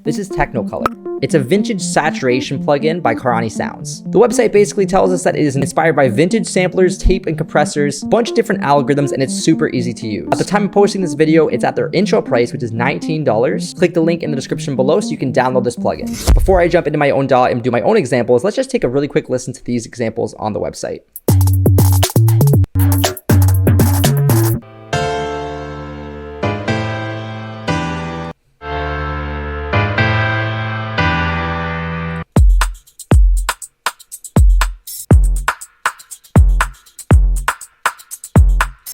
This is Technocolor. It's a vintage saturation plugin by Karani Sounds. The website basically tells us that it is inspired by vintage samplers, tape and compressors, a bunch of different algorithms, and it's super easy to use. At the time of posting this video, it's at their intro price, which is $19. Click the link in the description below so you can download this plugin. Before I jump into my own DAW and do my own examples, let's just take a really quick listen to these examples on the website.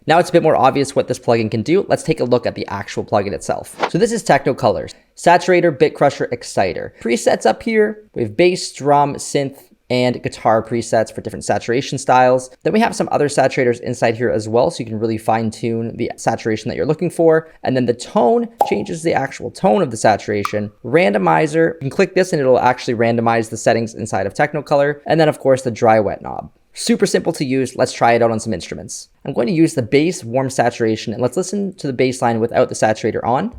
Now it's a bit more obvious what this plugin can do. Let's take a look at the actual plugin itself. So this is Technocolor, Saturator, Bit Crusher, Exciter. Presets up here, we have bass, drum, synth, and guitar presets for different saturation styles. Then we have some other saturators inside here as well, so you can really fine tune the saturation that you're looking for. And then the tone changes the actual tone of the saturation. Randomizer, you can click this and it'll actually randomize the settings inside of Technocolor. And then of course the dry wet knob. Super simple to use. Let's try it out on some instruments. I'm going to use the bass warm saturation, and let's listen to the bass line without the saturator on.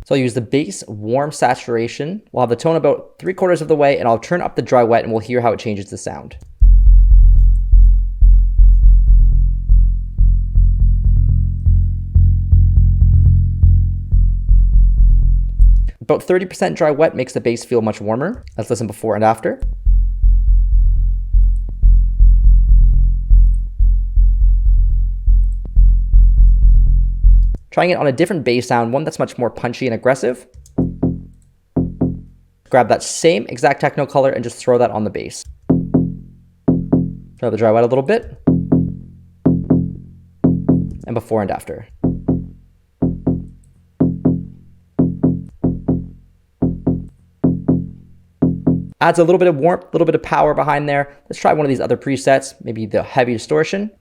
So I'll use the bass warm saturation. We'll have the tone about 3/4 of the way, and I'll turn up the dry wet and we'll hear how it changes the sound. About 30% dry wet makes the bass feel much warmer. Let's listen before and after. Trying it on a different bass sound, one that's much more punchy and aggressive. Grab that same exact Technocolor and just throw that on the bass. Throw the dry wet a little bit. And before and after. Adds a little bit of warmth, a little bit of power behind there. Let's try one of these other presets, maybe the heavy distortion.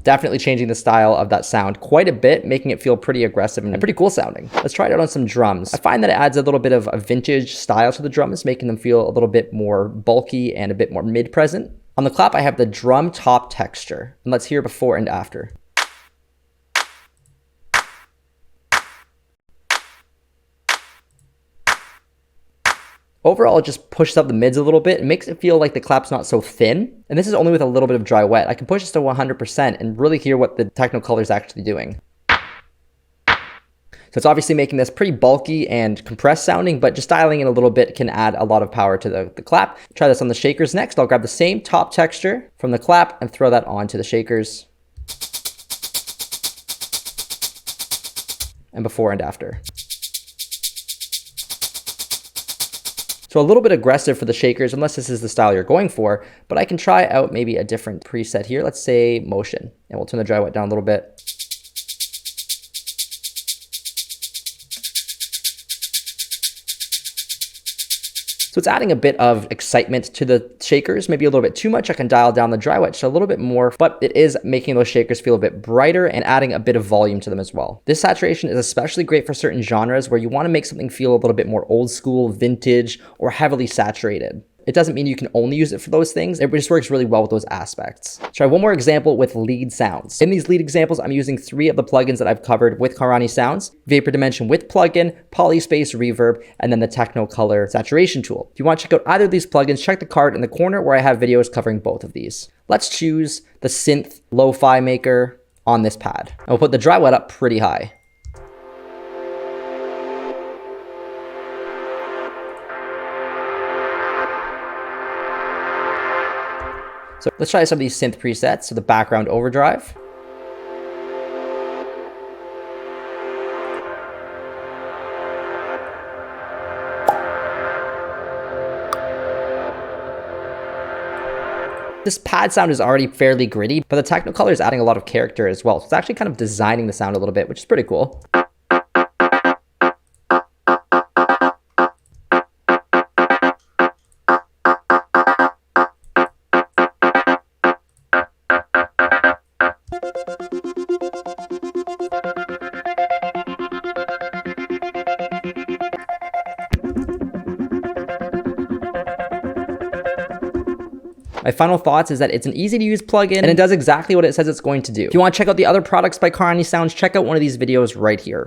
Definitely changing the style of that sound quite a bit, making it feel pretty aggressive and pretty cool sounding. Let's try it out on some drums. I find that it adds a little bit of a vintage style to the drums, making them feel a little bit more bulky and a bit more mid-present. On the clap, I have the drum top texture, and let's hear before and after. Overall, it just pushes up the mids a little bit and makes it feel like the clap's not so thin. And this is only with a little bit of dry wet. I can push this to 100% and really hear what the Technocolor is actually doing. So it's obviously making this pretty bulky and compressed sounding, but just dialing in a little bit can add a lot of power to the clap. Try this on the shakers next. I'll grab the same top texture from the clap and throw that onto the shakers. And before and after. So a little bit aggressive for the shakers, unless this is the style you're going for, but I can try out maybe a different preset here. Let's say motion, and we'll turn the dry wet down a little bit. So it's adding a bit of excitement to the shakers, maybe a little bit too much. I can dial down the dry wet just a little bit more, but it is making those shakers feel a bit brighter and adding a bit of volume to them as well. This saturation is especially great for certain genres where you want to make something feel a little bit more old school, vintage, or heavily saturated. It doesn't mean you can only use it for those things. It just works really well with those aspects. Try one more example with lead sounds. In these lead examples, I'm using 3 of the plugins that I've covered with Karani Sounds: Vapor Dimension with plugin, Polyspace Reverb, and then the Technocolor saturation tool. If you want to check out either of these plugins, check the card in the corner where I have videos covering both of these. Let's choose the Synth Lo-Fi Maker on this pad. And we'll put the dry wet up pretty high. So let's try some of these synth presets. So the background overdrive. This pad sound is already fairly gritty, but the Technocolor is adding a lot of character as well. So it's actually kind of designing the sound a little bit, which is pretty cool. My final thoughts is that it's an easy to use plugin and it does exactly what it says it's going to do. If you want to check out the other products by Carani Sounds, check out one of these videos right here.